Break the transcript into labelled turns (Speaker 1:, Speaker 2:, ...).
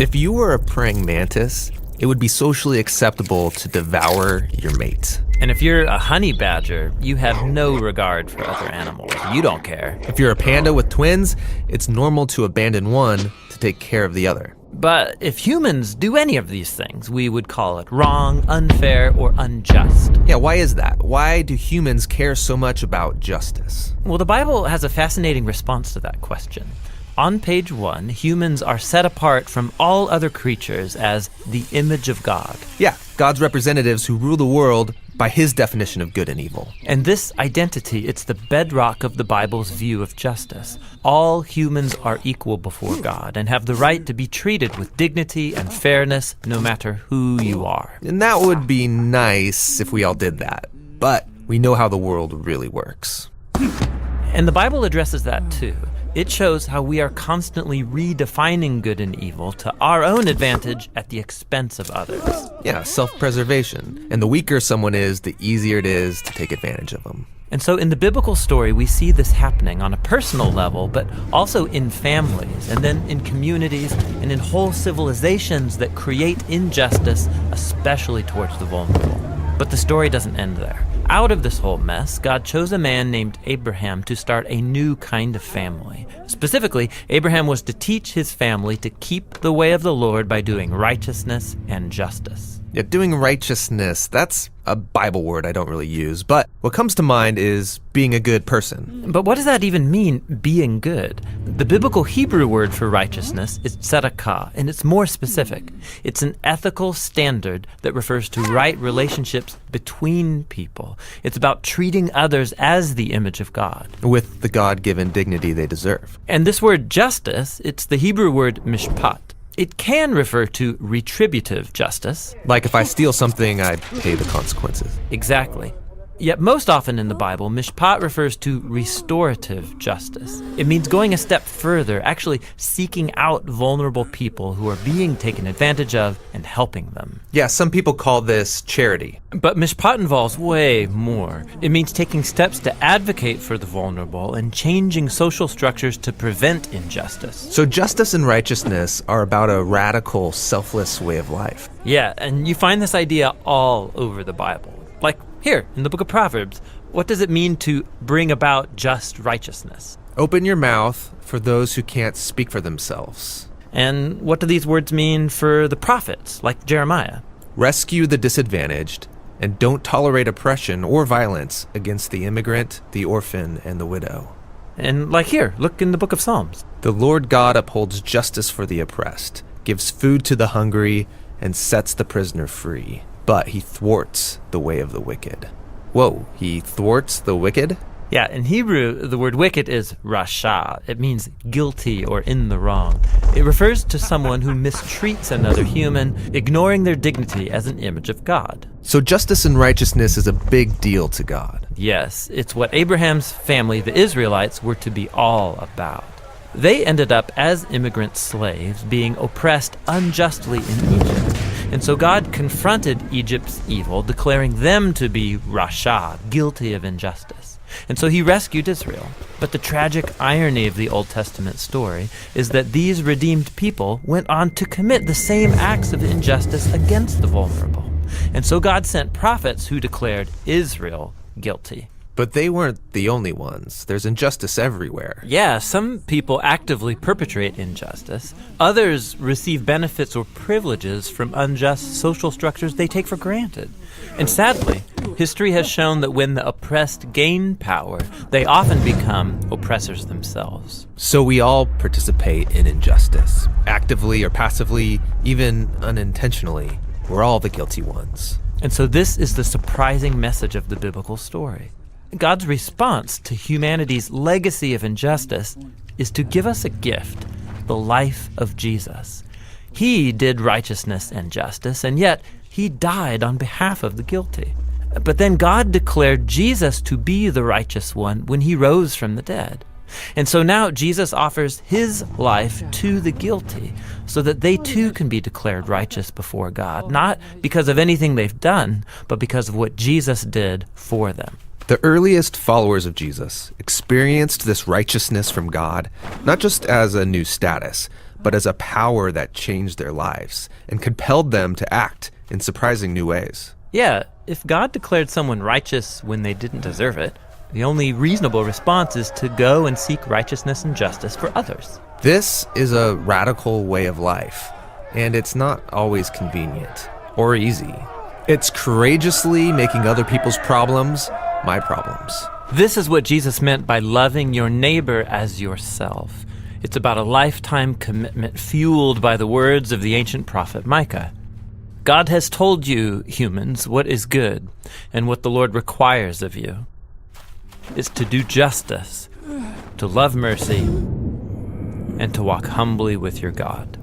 Speaker 1: If you were a praying mantis, it would be socially acceptable to devour your mate.
Speaker 2: And if you're a honey badger, you have no regard for other animals. You don't care.
Speaker 1: If you're a panda with twins, it's normal to abandon one to take care of the other.
Speaker 2: But if humans do any of these things, we would call it wrong, unfair, or unjust.
Speaker 1: Yeah, why is that? Why do humans care so much about justice?
Speaker 2: Well, the Bible has a fascinating response to that question. On page 1, humans are set apart from all other creatures as the image of God.
Speaker 1: Yeah, God's representatives who rule the world by his definition of good and evil.
Speaker 2: And this identity, it's the bedrock of the Bible's view of justice. All humans are equal before God and have the right to be treated with dignity and fairness no matter who you are.
Speaker 1: And that would be nice if we all did that. But we know how the world really works.
Speaker 2: And the Bible addresses that too. It shows how we are constantly redefining good and evil to our own advantage at the expense of others.
Speaker 1: Yeah, self-preservation. And the weaker someone is, the easier it is to take advantage of them.
Speaker 2: And so in the biblical story, we see this happening on a personal level, but also in families, and then in communities, and in whole civilizations that create injustice, especially towards the vulnerable. But the story doesn't end there. Out of this whole mess, God chose a man named Abraham to start a new kind of family. Specifically, Abraham was to teach his family to keep the way of the Lord by doing righteousness and justice.
Speaker 1: Yeah, doing righteousness, that's a Bible word I don't really use, but what comes to mind is being a good person.
Speaker 2: But what does that even mean, being good? The biblical Hebrew word for righteousness is tzedakah, and it's more specific. It's an ethical standard that refers to right relationships between people. It's about treating others as the image of God,
Speaker 1: with the God-given dignity they deserve.
Speaker 2: And this word justice, it's the Hebrew word mishpat. It can refer to retributive justice.
Speaker 1: Like if I steal something, I pay the consequences.
Speaker 2: Exactly. Yet most often in the Bible, mishpat refers to restorative justice. It means going a step further, actually seeking out vulnerable people who are being taken advantage of and helping them.
Speaker 1: Yeah, some people call this charity.
Speaker 2: But mishpat involves way more. It means taking steps to advocate for the vulnerable and changing social structures to prevent injustice.
Speaker 1: So justice and righteousness are about a radical, selfless way of life.
Speaker 2: Yeah, and you find this idea all over the Bible. Like here, in the book of Proverbs, what does it mean to bring about just righteousness?
Speaker 1: Open your mouth for those who can't speak for themselves.
Speaker 2: And what do these words mean for the prophets, like Jeremiah?
Speaker 1: Rescue the disadvantaged, and don't tolerate oppression or violence against the immigrant, the orphan, and the widow.
Speaker 2: And like here, look in the book of Psalms.
Speaker 1: The Lord God upholds justice for the oppressed, gives food to the hungry, and sets the prisoner free. But he thwarts the way of the wicked. Whoa, he thwarts the wicked?
Speaker 2: Yeah, in Hebrew, the word wicked is rasha. It means guilty or in the wrong. It refers to someone who mistreats another human, ignoring their dignity as an image of God.
Speaker 1: So justice and righteousness is a big deal to God.
Speaker 2: Yes, it's what Abraham's family, the Israelites, were to be all about. They ended up as immigrant slaves, being oppressed unjustly in Egypt. And so God confronted Egypt's evil, declaring them to be rasha, guilty of injustice. And so he rescued Israel. But the tragic irony of the Old Testament story is that these redeemed people went on to commit the same acts of injustice against the vulnerable. And so God sent prophets who declared Israel guilty.
Speaker 1: But they weren't the only ones. There's injustice everywhere.
Speaker 2: Yeah, some people actively perpetrate injustice. Others receive benefits or privileges from unjust social structures they take for granted. And sadly, history has shown that when the oppressed gain power, they often become oppressors themselves.
Speaker 1: So we all participate in injustice, actively or passively, even unintentionally. We're all the guilty ones.
Speaker 2: And so this is the surprising message of the biblical story. God's response to humanity's legacy of injustice is to give us a gift, the life of Jesus. He did righteousness and justice, and yet he died on behalf of the guilty. But then God declared Jesus to be the righteous one when he rose from the dead. And so now Jesus offers his life to the guilty so that they too can be declared righteous before God, not because of anything they've done, but because of what Jesus did for them.
Speaker 1: The earliest followers of Jesus experienced this righteousness from God, not just as a new status, but as a power that changed their lives and compelled them to act in surprising new ways.
Speaker 2: Yeah, if God declared someone righteous when they didn't deserve it, the only reasonable response is to go and seek righteousness and justice for others.
Speaker 1: This is a radical way of life, and it's not always convenient or easy. It's courageously making other people's problems my problems.
Speaker 2: This is what Jesus meant by loving your neighbor as yourself. It's about a lifetime commitment fueled by the words of the ancient prophet Micah. God has told you, humans, what is good, and what the Lord requires of you is to do justice, to love mercy, and to walk humbly with your God.